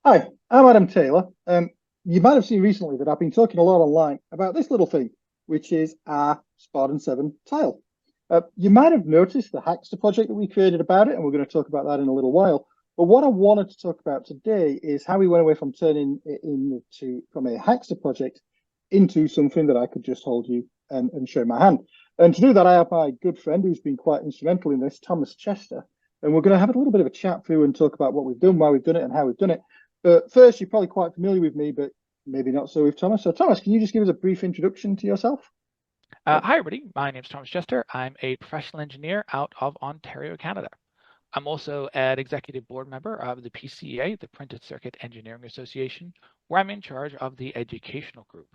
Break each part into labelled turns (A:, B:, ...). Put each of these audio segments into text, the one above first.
A: Hi, I'm Adam Taylor. You might have seen recently that I've been talking a lot online about this little thing, which is our Spartan 7 tile. You might have noticed the Hackster project that we created about it, and we're going to talk about that in a little while. But what I wanted to talk about today is how we went away from turning it into from a Hackster project into something that I could just hold you and show my hand. And to do that, I have my good friend who's been quite instrumental in this, Thomas Chester. And we're going to have a little bit of a chat through and talk about what we've done, why we've done it, and how we've done it. But first, you're probably quite familiar with me, but maybe not so with Thomas. So, Thomas, can you just give us a brief introduction to yourself?
B: Hi, everybody. My name is Thomas Chester. I'm a professional engineer out of Ontario, Canada. I'm also an executive board member of the PCA, the Printed Circuit Engineering Association, where I'm in charge of the educational group.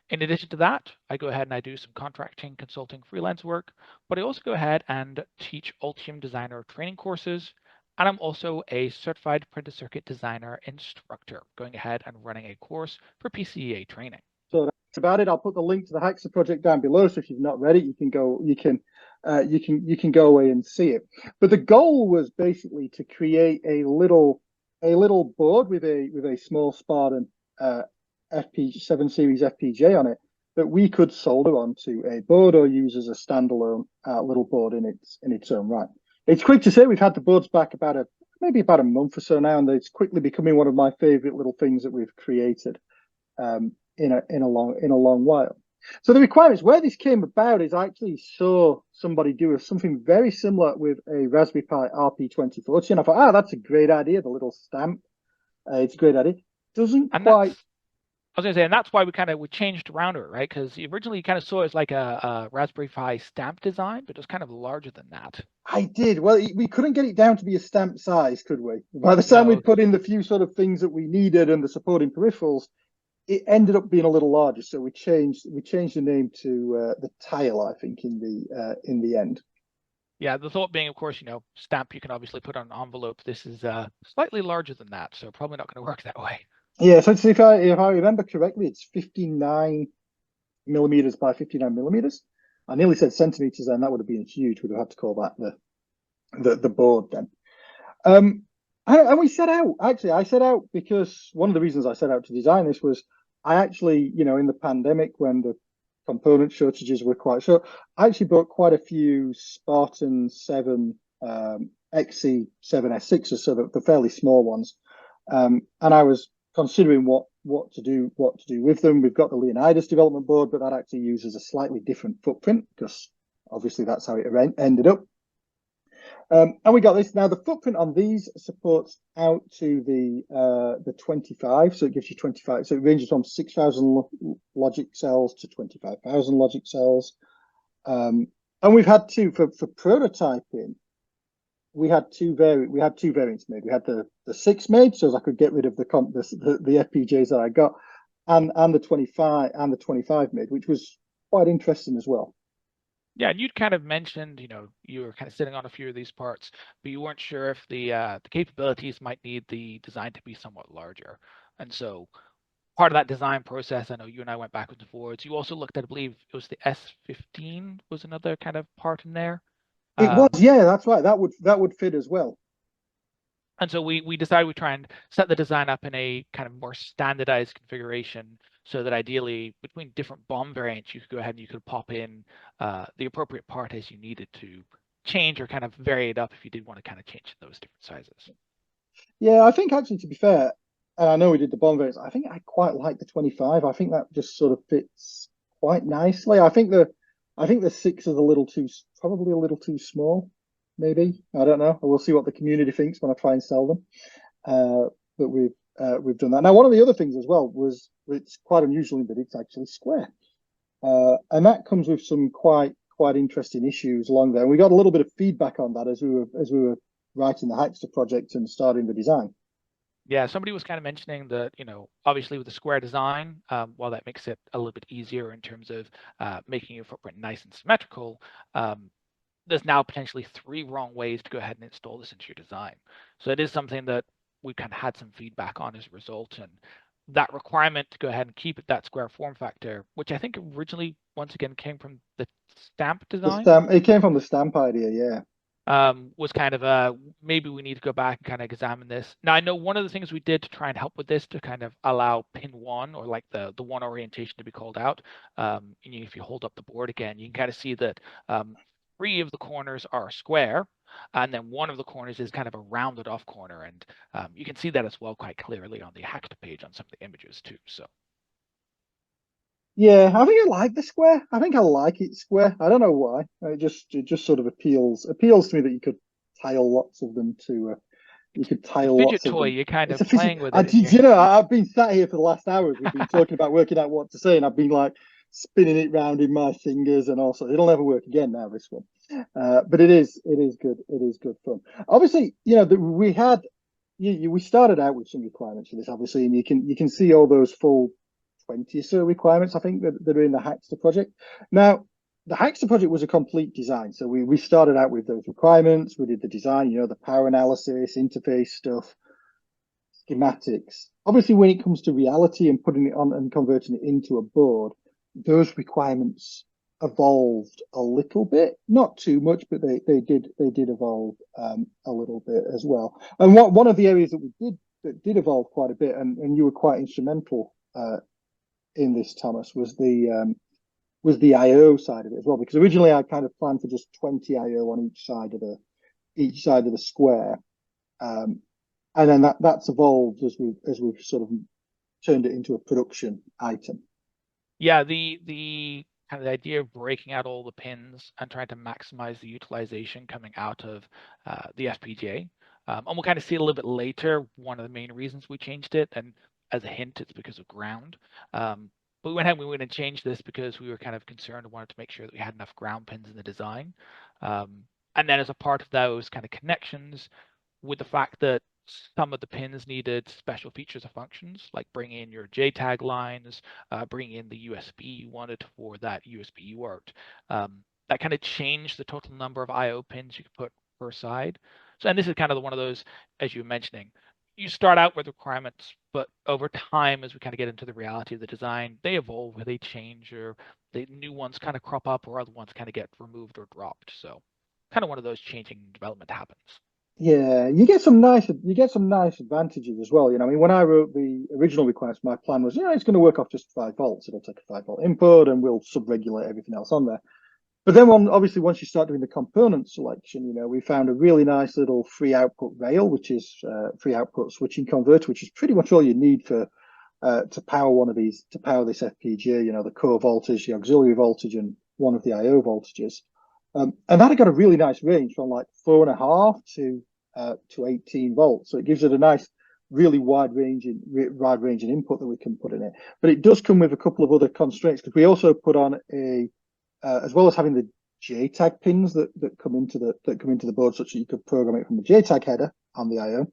B: In addition to that, I go ahead and I do some contracting, consulting, freelance work, but I also go ahead and teach Ultium Designer training courses, and I'm also a certified printed circuit designer instructor, going ahead and running a course for PCA training.
A: So that's about it. I'll put the link to the Hackster project down below. So if you've not read it, you can go, you can go away and see it. But the goal was basically to create a little board with a small Spartan FP7 series FPJ on it that we could solder onto a board or use as a standalone little board in its own right. It's quick to say we've had the boards back maybe about a month or so now, and it's quickly becoming one of my favorite little things that we've created in a long while. So the requirements where this came about is I actually saw somebody do something very similar with a Raspberry Pi RP2040, and I thought, that's a great idea. The little stamp, it's a great idea. Doesn't
B: And
A: quite.
B: I was gonna say, and that's why we changed around it, right? Because originally you kind of saw it as like a Raspberry Pi stamp design, but it was kind of larger than that.
A: I did. Well, we couldn't get it down to be a stamp size, could we? By the time
B: No,
A: we'd put in the few sort of things that we needed and the supporting peripherals, it ended up being a little larger. So we changed the name to the tile, I think, in the end.
B: yeah. The thought being, of course, stamp you can obviously put on an envelope. This is slightly larger than that, so probably not going to work that way.
A: Yeah, so if I remember correctly, it's 59 millimeters by 59 millimeters. I nearly said centimeters, then that would have been huge. We'd have had to call that the board then. Um, and we set out. Actually, I set out because one of the reasons I set out to design this was I actually, in the pandemic when the component shortages were quite short, I actually bought quite a few Spartan 7 XC7S6s, so the fairly small ones. And I was considering what to do with them. We've got the Leonidas development board, but that actually uses a slightly different footprint because obviously that's how it ended up. And we got this. Now the footprint on these supports out to the 25, so it gives you 25. So it ranges from 6,000 logic cells to 25,000 logic cells. And we've had two for prototyping. We had two variants made. We had the 6 made, so as I could get rid of the FPGAs that I got, and the 25 made, which was quite interesting as well.
B: Yeah, and you'd kind of mentioned, you were kind of sitting on a few of these parts, but you weren't sure if the capabilities might need the design to be somewhat larger. And so part of that design process, I know you and I went backwards and forwards. You also looked at, I believe it was the S15 was another kind of part in there.
A: It was,
B: Um,
A: yeah, that's right. That would fit as well.
B: and so we decided we try and set the design up in a kind of more standardized configuration so that ideally between different BOM variants, you could go ahead and you could pop in the appropriate part as you needed to change or kind of vary it up if you did want to kind of change those different sizes.
A: Yeah, I think actually, to be fair, and I know we did the bomb variants, I think I quite like the 25. I think that just sort of fits quite nicely. I think the 6 is probably a little too small, maybe. I don't know. We'll see what the community thinks when I try and sell them. But we've done that. Now, one of the other things as well was it's quite unusual in that it's actually square. And that comes with some quite interesting issues along there. And we got a little bit of feedback on that as we were writing the Hackster project and starting the design.
B: Yeah, somebody was kind of mentioning that, obviously with the square design, while that makes it a little bit easier in terms of making your footprint nice and symmetrical, there's now potentially 3 wrong ways to go ahead and install this into your design. So it is something that we kind of had some feedback on as a result. And that requirement to go ahead and keep it that square form factor, which I think originally, once again, came from the stamp
A: The
B: design.
A: stamp, it came from the stamp idea, yeah.
B: was kind of maybe we need to go back and kind of examine this. Now I know one of the things we did to try and help with this to kind of allow pin one or like the one orientation to be called out. And if you hold up the board again, you can kind of see that three of the corners are square, and then one of the corners is kind of a rounded off corner, and you can see that as well quite clearly on the hacked page on some of the images too. So.
A: Yeah, I think I like the square. I think I like it square. I don't know why. It just sort of appeals to me that you could tile lots of them to you could
B: It's a
A: tile
B: fidget
A: lots of
B: toy.
A: them.
B: You're kind
A: It's
B: of
A: a physics.
B: playing with
A: I
B: it in
A: did,
B: your.
A: you know, I've been sat here for the last hour. We've been talking about working out what to say, and I've been like spinning it round in my fingers, and also it'll never work again now. This one, but it is good. It is good fun. Obviously, we had we started out with some requirements for this, obviously, and you can see all those full 20 or so requirements, I think, that are in the Hackster project. Now, the Hackster project was a complete design. So we started out with those requirements. We did the design, the power analysis, interface stuff, schematics. Obviously, when it comes to reality and putting it on and converting it into a board, those requirements evolved a little bit, not too much, but they did evolve a little bit as well. And one of the areas that did evolve quite a bit, and you were quite instrumental in this, Thomas, was the I/O side of it as well. Because originally I kind of planned for just 20 I/O on each side of the square, and then that's evolved as we've sort of turned it into a production item.
B: Yeah, the kind of the idea of breaking out all the pins and trying to maximize the utilization coming out of the FPGA. And we'll kind of see a little bit later one of the main reasons we changed it. And as a hint, it's because of ground. But we went ahead and we went and changed this because we were kind of concerned and wanted to make sure that we had enough ground pins in the design. And then as a part of those kind of connections, with the fact that some of the pins needed special features or functions, like bring in your JTAG lines, bring in the USB you wanted for that USB worked. That kind of changed the total number of I/O pins you could put per side. So, and this is kind of one of those, as you were mentioning, you start out with requirements, but over time, as we kind of get into the reality of the design, they evolve, or they change, or the new ones kind of crop up, or other ones kind of get removed or dropped. So, kind of one of those changing development happens.
A: Yeah, you get some nice advantages as well. I mean, when I wrote the original request, my plan was, it's going to work off just 5 volts. It'll take a 5-volt input, and we'll sub-regulate everything else on there. But then, obviously, once you start doing the component selection, we found a really nice little free output rail, which is free output switching converter, which is pretty much all you need to power this FPGA. The core voltage, the auxiliary voltage, and one of the I/O voltages. And that had got a really nice range from like 4.5 to 18 volts. So it gives it a nice, really wide range in input that we can put in it. But it does come with a couple of other constraints, because we also put on as well as having the JTAG pins that come into the board, such that you could program it from the JTAG header on the I/O.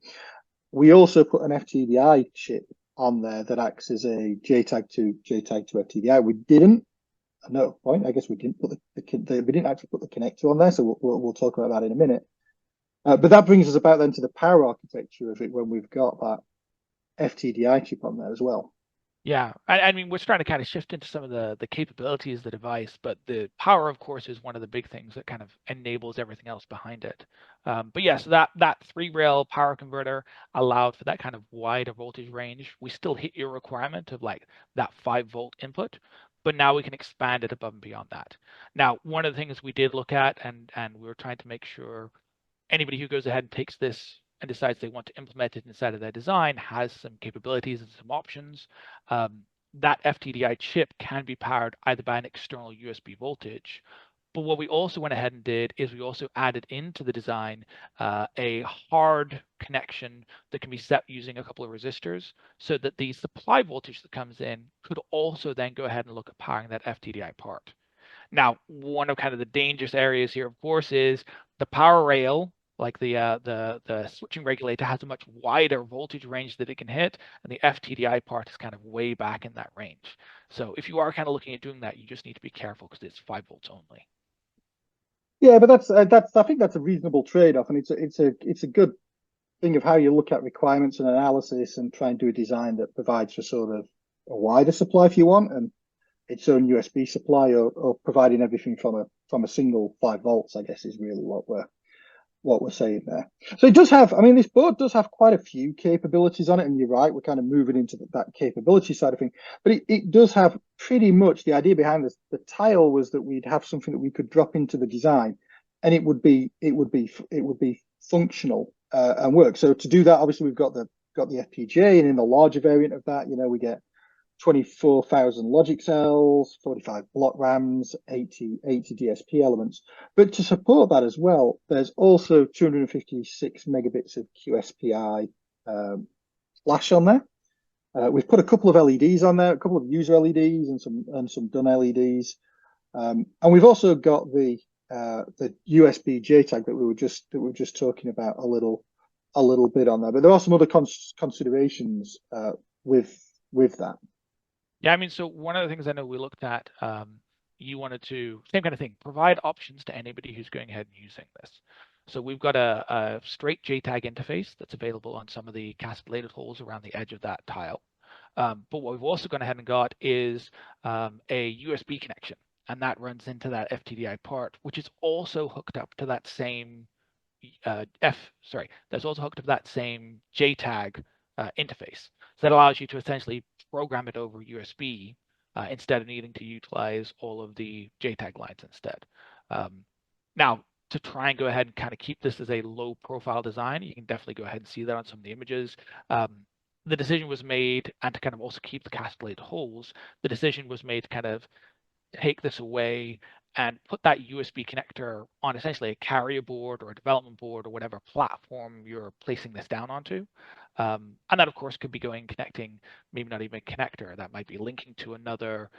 A: We also put an FTDI chip on there that acts as a JTAG to FTDI. We didn't. No point. I guess we didn't put we didn't actually put the connector on there, so we'll talk about that in a minute. But that brings us about then to the power architecture of it, when we've got that FTDI chip on there as well.
B: Yeah, I mean, we're trying to kind of shift into some of the capabilities of the device, but the power, of course, is one of the big things that kind of enables everything else behind it. But yes, that 3-rail power converter allowed for that kind of wider voltage range. We still hit your requirement of like that 5-volt input, but now we can expand it above and beyond that. Now, one of the things we did look at, and we were trying to make sure anybody who goes ahead and takes this and decides they want to implement it inside of their design has some capabilities and some options. That FTDI chip can be powered either by an external USB voltage. But what we also went ahead and did is we also added into the design a hard connection that can be set using a couple of resistors, so that the supply voltage that comes in could also then go ahead and look at powering that FTDI part. Now, one of kind of the dangerous areas here, of course, is the power rail, like the switching regulator, has a much wider voltage range that it can hit, and the FTDI part is kind of way back in that range. So if you are kind of looking at doing that, you just need to be careful because it's 5 volts only.
A: Yeah, but that's I think that's a reasonable trade-off, and it's a good thing of how you look at requirements and analysis and try and do a design that provides for sort of a wider supply if you want, and its own USB supply, or providing everything from a single 5 volts, I guess, is really what what we're saying there. So it does have, I mean, this board does have quite a few capabilities on it, and you're right, we're kind of moving into that capability side of thing. But it does have pretty much the idea behind this. The tile was that we'd have something that we could drop into the design, and it would be functional and work. So to do that, obviously we've got the FPGA, and in the larger variant of that, we get 24,000 logic cells, 45 block RAMs, 80 DSP elements. But to support that as well, there's also 256 megabits of QSPI flash on there. We've put a couple of LEDs on there, a couple of user LEDs and some done LEDs. And we've also got the USB JTAG that we were just talking about a little bit on there. But there are some other considerations with that.
B: Yeah, I mean, so one of the things I know we looked at, you wanted to, same kind of thing, provide options to anybody who's going ahead and using this. So we've got a straight JTAG interface that's available on some of the castellated holes around the edge of that tile. But what we've also gone ahead and got is a USB connection, and that runs into that FTDI part, which is also hooked up to that same that's also hooked up to that same JTAG interface. So that allows you to essentially program it over USB instead of needing to utilize all of the JTAG lines instead. Now, to try and go ahead and kind of keep this as a low profile design, you can definitely go ahead and see that on some of the images. The decision was made, and to kind of also keep the castellated holes, the decision was made to kind of take this away and put that USB connector on essentially a carrier board or a development board or whatever platform you're placing this down onto. And that, of course, could be connecting, maybe not even a connector, that might be linking to another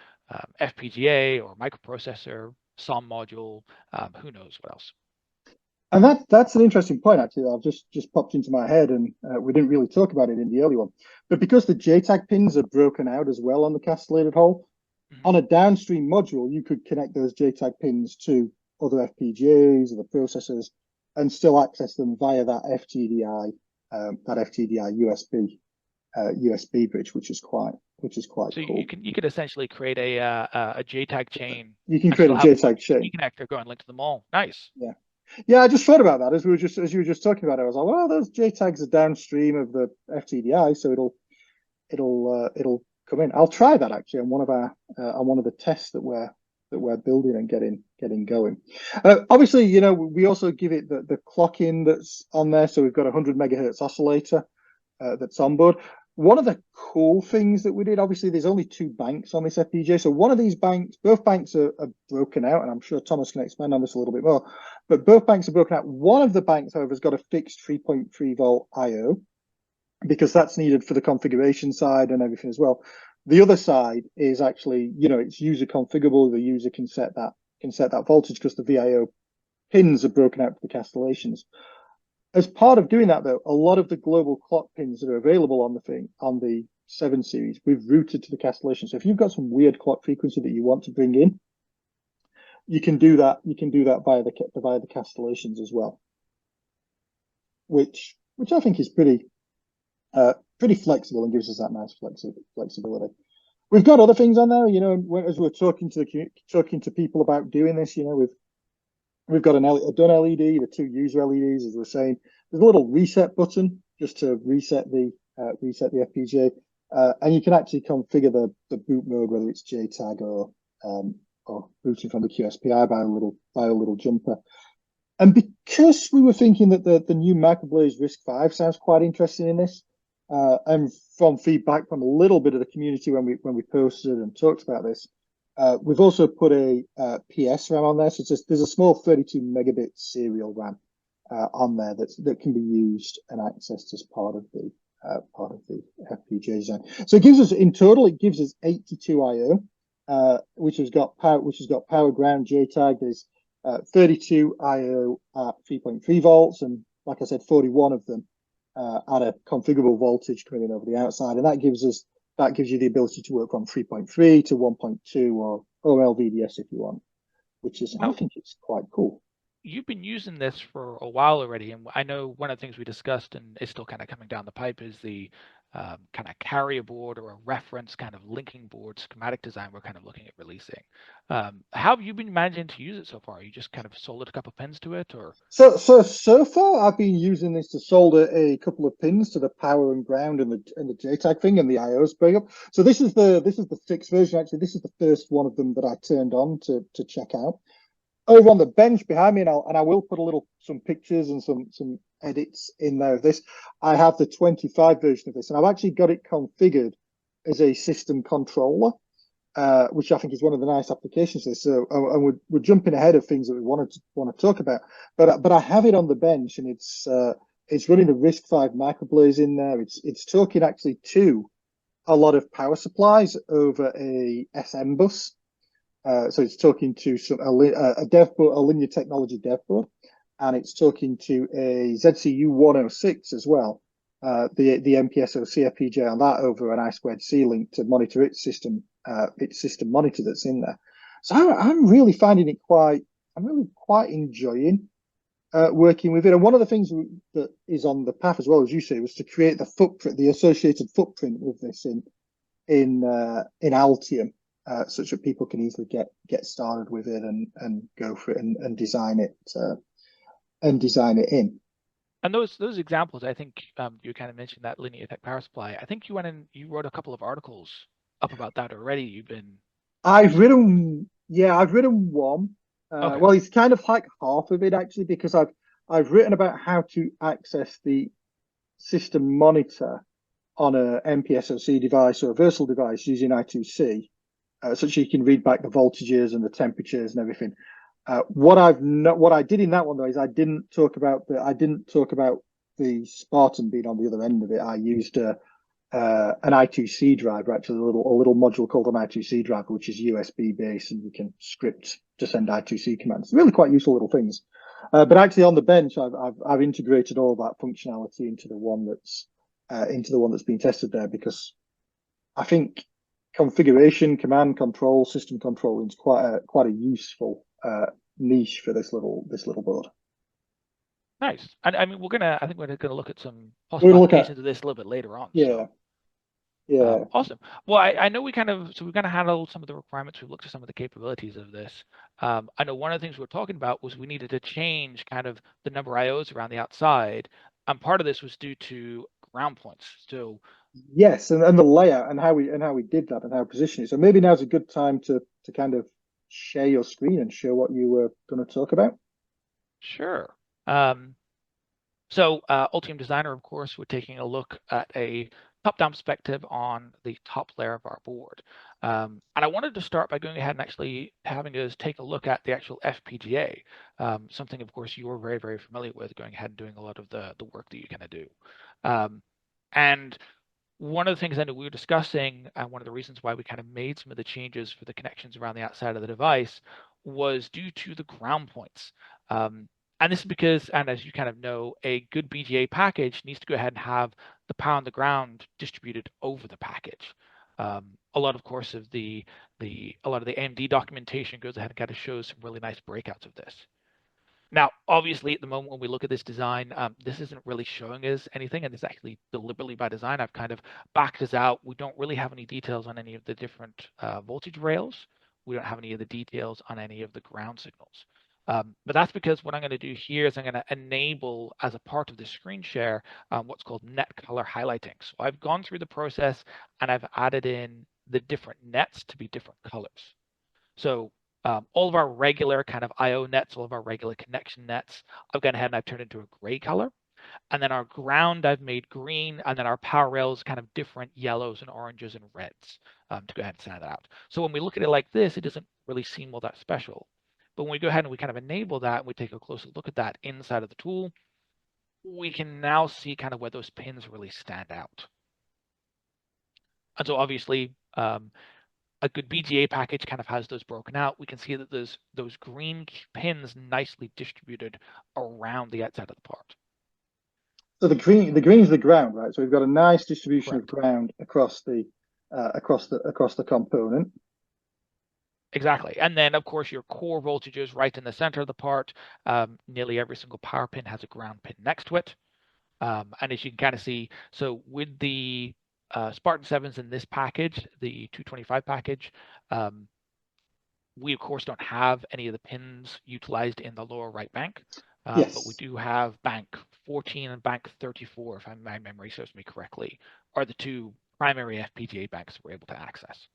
B: FPGA or microprocessor, SOM module, who knows what else.
A: And that's an interesting point, actually. I've just popped into my head, and we didn't really talk about it in the early one. But because the JTAG pins are broken out as well on the castellated hole, on a downstream module, you could connect those JTAG pins to other FPGAs or the processors and still access them via that FTDI USB bridge, which is quite
B: So
A: cool.
B: you could essentially create a JTAG chain.
A: You can create a JTAG chain
B: connector going link to them all. Nice.
A: Yeah. Yeah, I just thought about that as you were just talking about it. I was like, well, those JTAGs are downstream of the FTDI, so it'll come in. I'll try that actually on one of the tests that we're building and getting going. Obviously, we also give it the clock in that's on there, so we've got a 100 megahertz oscillator that's on board. One of the cool things that we did, obviously, there's only 2 banks on this FPGA. So one of these banks, both banks are broken out, and I'm sure Thomas can expand on this a little bit more, but both banks are broken out. One of the banks, however, has got a fixed 3.3 volt IO, because that's needed for the configuration side and everything as well. The other side is actually, it's user configurable. The user can set that voltage because the VIO pins are broken out for the castellations. As part of doing that, though, a lot of the global clock pins that are available on the 7 series, we've routed to the castellation. So if you've got some weird clock frequency that you want to bring in, you can do that. You can do that via the castellations as well, which I think is pretty flexible and gives us that nice flexibility. We've got other things on there, as we're talking to people about doing this, we've got a done LED, the 2 user LEDs, as we're saying. There's a little reset button just to reset the FPGA, and you can actually configure the boot mode, whether it's JTAG or booting from the QSPI by a little jumper. And because we were thinking that the new Microblaze RISC-V sounds quite interesting in this, and from feedback from a little bit of the community when we posted and talked about this, we've also put a PS RAM on there. So there's a small 32 megabit serial RAM on there that can be used and accessed as part of the FPGA design. So in total it gives us 82 IO, which has got power ground JTAG. There's 32 IO at 3.3 volts, and like I said, 41 of them at a configurable voltage coming in over the outside, and that gives you the ability to work from 3.3 to 1.2 or LVDS if you want, which is, I think it's quite cool.
B: You've been using this for a while already, and I know one of the things we discussed and is still kind of coming down the pipe is the kind of carrier board or a reference kind of linking board schematic design we're kind of looking at releasing. How have you been managing to use it so far? You just kind of soldered a couple pins to it, or?
A: So far, I've been using this to solder a couple of pins to the power and ground and the JTAG thing and the IOs bring up. So this is the fixed version. Actually, this is the first one of them that I turned on to check out. Over on the bench behind me, and I will put some pictures and some edits in there of this. I have the 25 version of this, and I've actually got it configured as a system controller, which I think is one of the nice applications of this. So, and we're jumping ahead of things that we want to talk about, but I have it on the bench, and it's running the RISC-V microblaze in there. It's talking actually to a lot of power supplies over a SM bus. So it's talking to a dev board, a linear technology dev board, and it's talking to a ZCU 106 as well, the MPSoC FPGA on that over an I2C link to monitor its system monitor that's in there. So I'm really finding it I'm really quite enjoying working with it. And one of the things that is on the path as well, as you say, was to create the associated footprint with this in Altium. Such that people can easily get started with it and go for it and design it in.
B: And those examples, I think you kind of mentioned that linear tech power supply. I think you went and you wrote a couple of articles up about that already. You've been.
A: I've written one.
B: Okay.
A: Well, it's kind of like half of it actually, because I've written about how to access the system monitor on a MPSoC device or a Versal device using I2C. Such that you can read back the voltages and the temperatures and everything. What I did in that one though is I didn't talk about the Spartan being on the other end of it. I used an I2C driver, actually a little module called an I2C driver, which is USB based, and you can script to send I2C commands. Really quite useful little things. But actually on the bench, I've integrated all that functionality into the one that's being tested there, because I think configuration, command control, system control is quite a useful niche for this little board.
B: Nice. And I mean, I think we're gonna look at some
A: We're
B: possible
A: gonna look at
B: applications of this a little bit later on.
A: yeah,
B: So
A: yeah.
B: awesome. Well, I know we've kind of handled some of the requirements. We've looked at some of the capabilities of this. I know one of the things we were talking about was we needed to change kind of the number of IOs around the outside, and part of this was due to ground points. So
A: Yes, and the layout and how we did that and how we positioned it. So maybe now's a good time to kind of share your screen and show what you were going to talk about.
B: sure. So Ultium Designer, of course, we're taking a look at a top-down perspective on the top layer of our board. And I wanted to start by going ahead and actually having us take a look at the actual FPGA, something, of course, you're very, very familiar with, going ahead and doing a lot of the work that you kind of do. And one of the things I know we were discussing, and one of the reasons why we kind of made some of the changes for the connections around the outside of the device was due to the ground points. And this is because, and as you kind of know, a good BGA package needs to go ahead and have the power on the ground distributed over the package. A lot, of course, of a lot of the AMD documentation goes ahead and kind of shows some really nice breakouts of this. Now, obviously, at the moment when we look at this design, this isn't really showing us anything, and it's actually deliberately by design. I've kind of backed this out. We don't really have any details on any of the different voltage rails. We don't have any of the details on any of the ground signals. But that's because what I'm going to do here is I'm going to enable, as a part of the screen share, what's called net color highlighting. So I've gone through the process and I've added in the different nets to be different colors. So all of our regular kind of IO nets, all of our regular connection nets, I've gone ahead and I've turned into a gray color. And then our ground I've made green, and then our power rails kind of different yellows and oranges and reds to go ahead and stand that out. So when we look at it like this, it doesn't really seem all that special. But when we go ahead and we kind of enable that and we take a closer look at that inside of the tool, we can now see kind of where those pins really stand out. And so obviously, a good BGA package kind of has those broken out. We can see that there's those green pins nicely distributed around the outside of the part.
A: So the green is the ground, right? So we've got a nice distribution
B: Correct.
A: of ground across the component.
B: Exactly. And then, of course, your core voltages right in the center of the part. Nearly every single power pin has a ground pin next to it. And as you can kind of see, so with the Spartan 7's in this package, the 225 package. We, of course, don't have any of the pins utilized in the lower right bank, but we
A: Yes,
B: do have bank 14 and bank 34, if my memory serves me correctly, are the two primary FPGA banks we're able to access.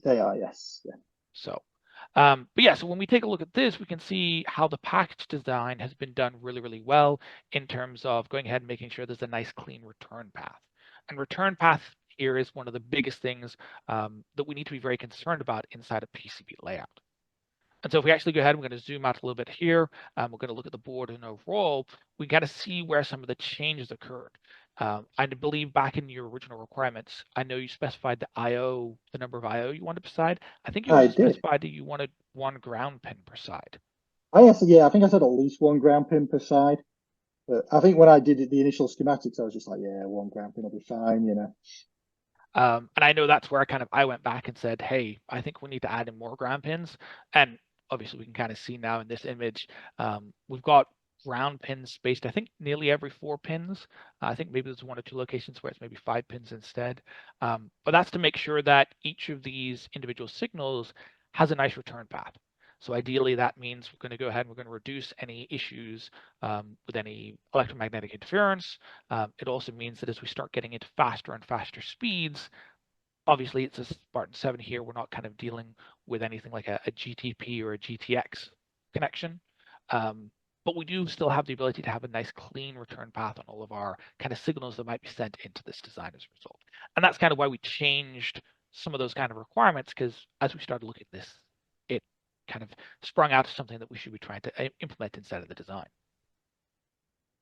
A: they are. Yes. Yeah.
B: So, but yeah, so when we take a look at this, we can see how the package design has been done really, really well in terms of going ahead and making sure there's a nice clean return path. And return path here is one of the biggest things that we need to be very concerned about inside a PCB layout. And so if we actually go ahead, we're going to zoom out a little bit here. We're going to look at the board and overall, we got to see where some of the changes occurred. I believe back in your original requirements, I know you specified the I/O, the number of I/O you wanted per side. I think you
A: I
B: also
A: did.
B: specified that you wanted one ground pin per side.
A: Yeah, I think I said at least one ground pin per side. But I think when I did the initial schematics, I was just like, yeah, one ground pin will be fine, you know.
B: And I know that's where I went back and said, hey, I think we need to add in more ground pins. And obviously we can kind of see now in this image, we've got ground pins spaced, I think nearly every 4 pins. I think maybe there's 1 or 2 locations where it's maybe 5 pins instead. But that's to make sure that each of these individual signals has a nice return path. So ideally, that means we're going to go ahead and we're going to reduce any issues with any electromagnetic interference. It also means that as we start getting into faster and faster speeds, obviously it's a Spartan 7 here, we're not kind of dealing with anything like a GTP or a GTX connection. But we do still have the ability to have a nice clean return path on all of our kind of signals that might be sent into this design as a result. And that's kind of why we changed some of those kind of requirements, because as we started looking at this, it kind of sprung out to something that we should be trying to implement inside of the design.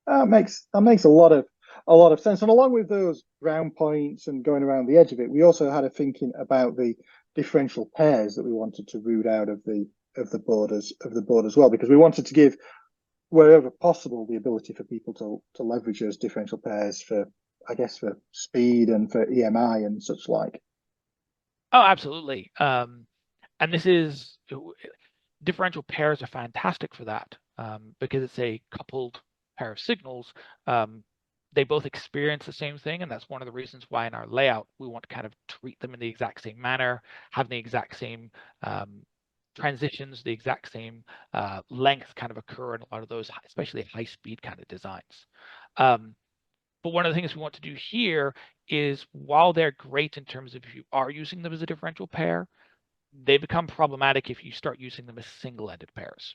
A: That makes a lot of sense. And along with those ground points and going around the edge of it, we also had a thinking about the differential pairs that we wanted to root out of the board as well, because we wanted to give wherever possible the ability for people to leverage those differential pairs for, I guess, for speed and for EMI and such like.
B: Oh, absolutely. And this is differential pairs are fantastic for that because it's a coupled pair of signals. They both experience the same thing, and that's one of the reasons why in our layout we want to kind of treat them in the exact same manner, have the exact same transitions, the exact same length kind of occur in a lot of those, especially high-speed kind of designs. But one of the things we want to do here is, while they're great in terms of if you are using them as a differential pair, they become problematic if you start using them as single-ended pairs.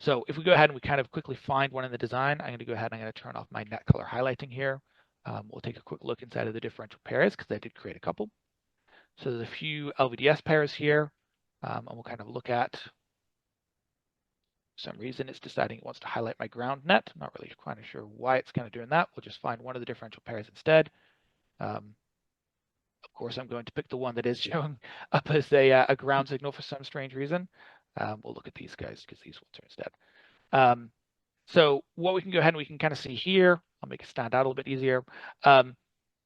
B: So if we go ahead and we kind of quickly find one in the design, I'm going to go ahead and I'm going to turn off my net color highlighting here. We'll take a quick look inside of the differential pairs because I did create a couple. So there's a few LVDS pairs here, and we'll kind of look at, for some reason it's deciding it wants to highlight my ground net. I'm not really quite sure why it's kind of doing that. We'll just find one of the differential pairs instead. Of course, I'm going to pick the one that is showing up as a ground signal for some strange reason. We'll look at these guys because these ones are instead. So what we can go ahead and we can kind of see here, I'll make it stand out a little bit easier.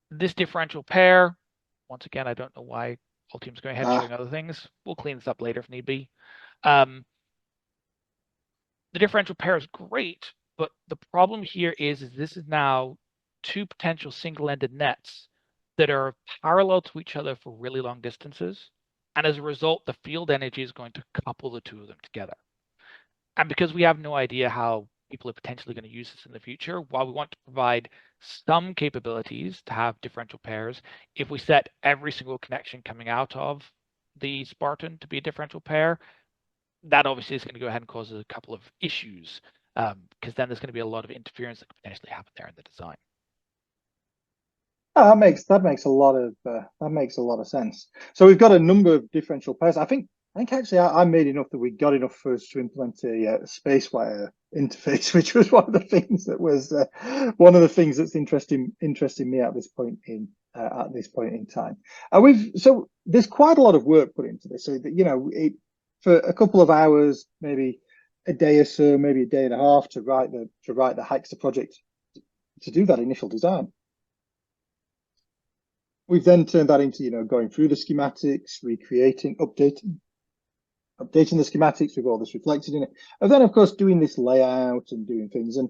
B: This differential pair, once again, I don't know why Ultium's going ahead and showing other things. We'll clean this up later if need be. The differential pair is great, but the problem here is this is now 2 potential single-ended nets that are parallel to each other for really long distances. And as a result, the field energy is going to couple the 2 of them together. And because we have no idea how people are potentially going to use this in the future, while we want to provide some capabilities to have differential pairs, if we set every single connection coming out of the Spartan to be a differential pair, that obviously is going to go ahead and cause a couple of issues, because then there's going to be a lot of interference that could potentially happen there in the design.
A: Oh, that makes a lot of sense. So we've got a number of differential pairs. I think actually I made enough that we got enough for us to implement a SpaceWire interface, which was one of the things that's interesting me at this point in time. So there's quite a lot of work put into this. So that, for a couple of hours, maybe a day or so, maybe a day and a half to write the Hackster project to do that initial design. We've then turned that into, going through the schematics, recreating, updating the schematics with all this reflected in it. And then, of course, doing this layout and doing things. And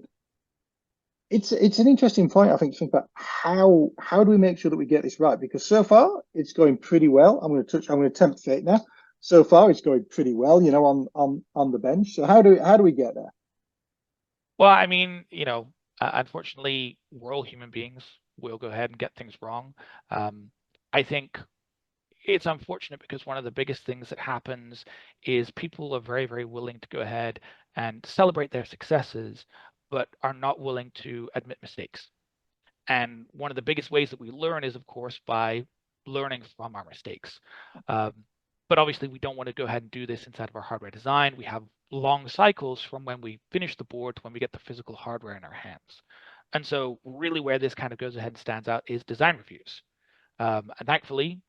A: It's an interesting point, I think, to think about how do we make sure that we get this right? Because so far it's going pretty well. I'm going to tempt fate now. So far it's going pretty well, on the bench. So how do we get there?
B: Well, I mean, unfortunately, we're all human beings. We'll go ahead and get things wrong. Um, I think it's unfortunate because one of the biggest things that happens is people are very, very willing to go ahead and celebrate their successes, but are not willing to admit mistakes. And one of the biggest ways that we learn is, of course, by learning from our mistakes. Um, but obviously, we don't want to go ahead and do this inside of our hardware design. We have long cycles from when we finish the board to when we get the physical hardware in our hands. And so, really, where this kind of goes ahead and stands out is design reviews. And thankfully,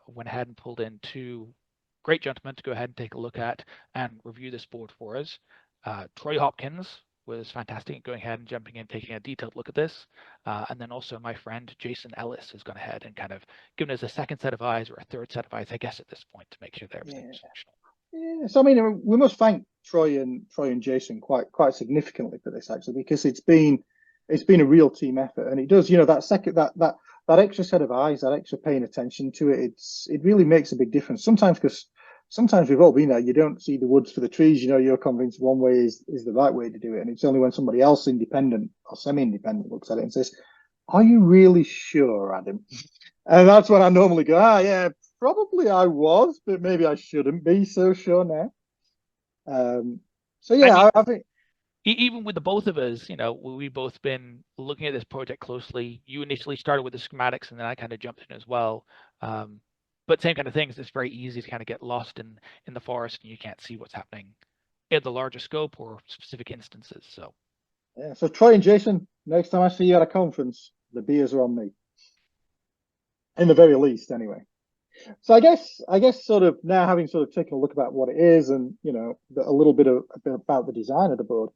B: went ahead and pulled in two great gentlemen to go ahead and take a look at and review this board for us. Troy Hopkins was fantastic at going ahead and jumping in, taking a detailed look at this. And then also my friend Jason Ellis has gone ahead and kind of given us a second set of eyes or a third set of eyes, I guess, at this point to make sure that everything
A: Yeah.
B: was functional.
A: Yeah, so I mean, we must thank Troy and Jason quite significantly for this actually, because it's been a real team effort, and it does, that extra set of eyes, that extra paying attention to it, it really makes a big difference. Sometimes because sometimes we've all been there, you don't see the woods for the trees. You're convinced one way is the right way to do it, and it's only when somebody else, independent or semi-independent, looks at it and says, "Are you really sure, Adam?" And that's when I normally go, yeah, probably I was, but maybe I shouldn't be so sure now. So
B: I
A: yeah,
B: mean,
A: I think
B: even with the both of us, we've both been looking at this project closely. You initially started with the schematics, and then I kind of jumped in as well. Um, but same kind of things. It's very easy to kind of get lost in the forest, and you can't see what's happening in the larger scope or specific instances. So
A: yeah. So Troy and Jason, next time I see you at a conference, the beers are on me, in the very least, anyway. So I guess sort of now having sort of taken a look about what it is and a little bit about the design of the board,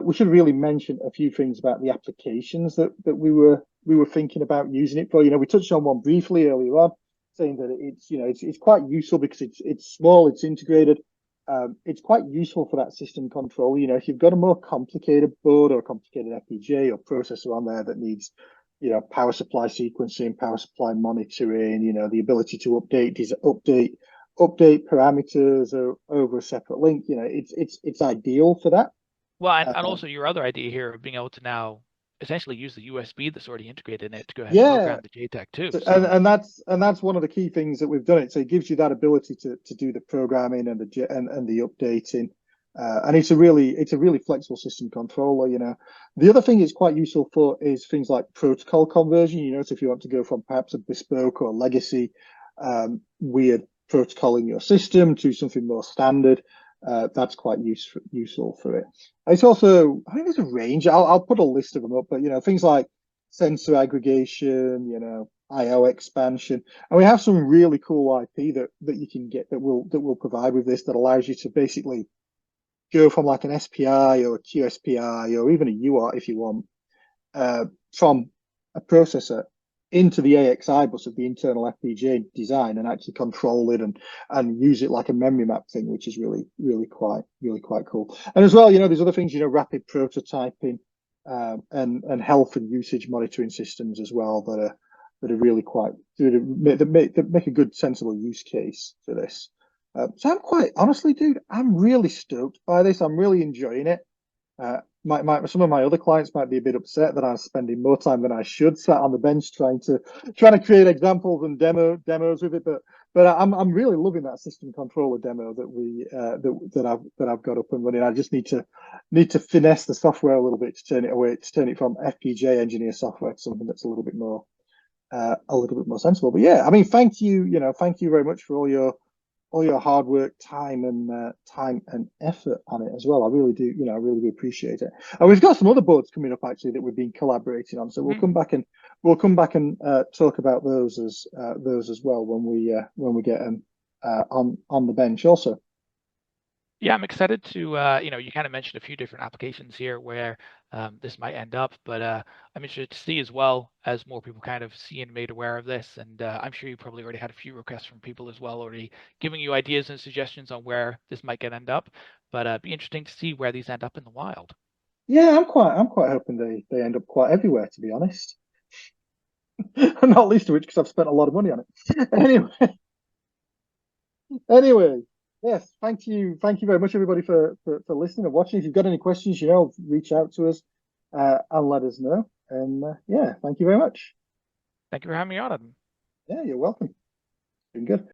A: we should really mention a few things about the applications that we were thinking about using it for. We touched on one briefly earlier on, saying that it's quite useful because it's small, it's integrated. It's quite useful for that system control. If you've got a more complicated board or a complicated FPGA or processor on there that needs power supply sequencing, power supply monitoring, the ability to update parameters over a separate link. It's ideal for that.
B: well, and
A: Uh,
B: also your other idea here of being able to now essentially use the USB that's already integrated in it to go ahead and
A: yeah,
B: program the JTAG too.
A: and
B: So
A: and that's one of the key things that we've done. It so it gives you that ability to do the programming and the updating. And it's a really flexible system controller. The other thing it's quite useful for is things like protocol conversion. So if you want to go from perhaps a bespoke or legacy weird protocol in your system to something more standard, that's quite useful for it. It's also, I think there's a range. I'll put a list of them up, but things like sensor aggregation, IO expansion, and we have some really cool IP that you can get that will provide with this that allows you to basically go from like an SPI or a QSPI or even a UART if you want, from a processor into the AXI bus of the internal FPGA design and actually control it and use it like a memory map thing, which is really quite cool. And as well, there's other things, rapid prototyping, and health and usage monitoring systems as well that are really quite that make a good sensible use case for this. So I'm quite honestly, dude, I'm really stoked by this. I'm really enjoying it. Some of my other clients might be a bit upset that I'm spending more time than I should sat on the bench trying to create examples and demos with it. But I'm really loving that system controller demo that I've got up and running. I just need to finesse the software a little bit to turn it from FPGA engineer software to something that's a little bit more sensible. But yeah, I mean, thank you very much for all your hard work, time and effort on it as well. I really do appreciate it. And we've got some other boards coming up actually that we've been collaborating on. So we'll come back and talk about those as well when we get them on the bench also.
B: yeah, I'm excited to, you kind of mentioned a few different applications here where this might end up, but I'm interested to see as well as more people kind of see and made aware of this. And I'm sure you probably already had a few requests from people as well, already giving you ideas and suggestions on where this might end up. But be interesting to see where these end up in the wild.
A: Yeah, I'm quite hoping they end up quite everywhere, to be honest. Not least of which because I've spent a lot of money on it. Anyway, yes, thank you very much, everybody, for listening and watching. If you've got any questions, reach out to us and let us know. And yeah, thank you very much.
B: Thank you for having me on.
A: Yeah, you're welcome. Been good.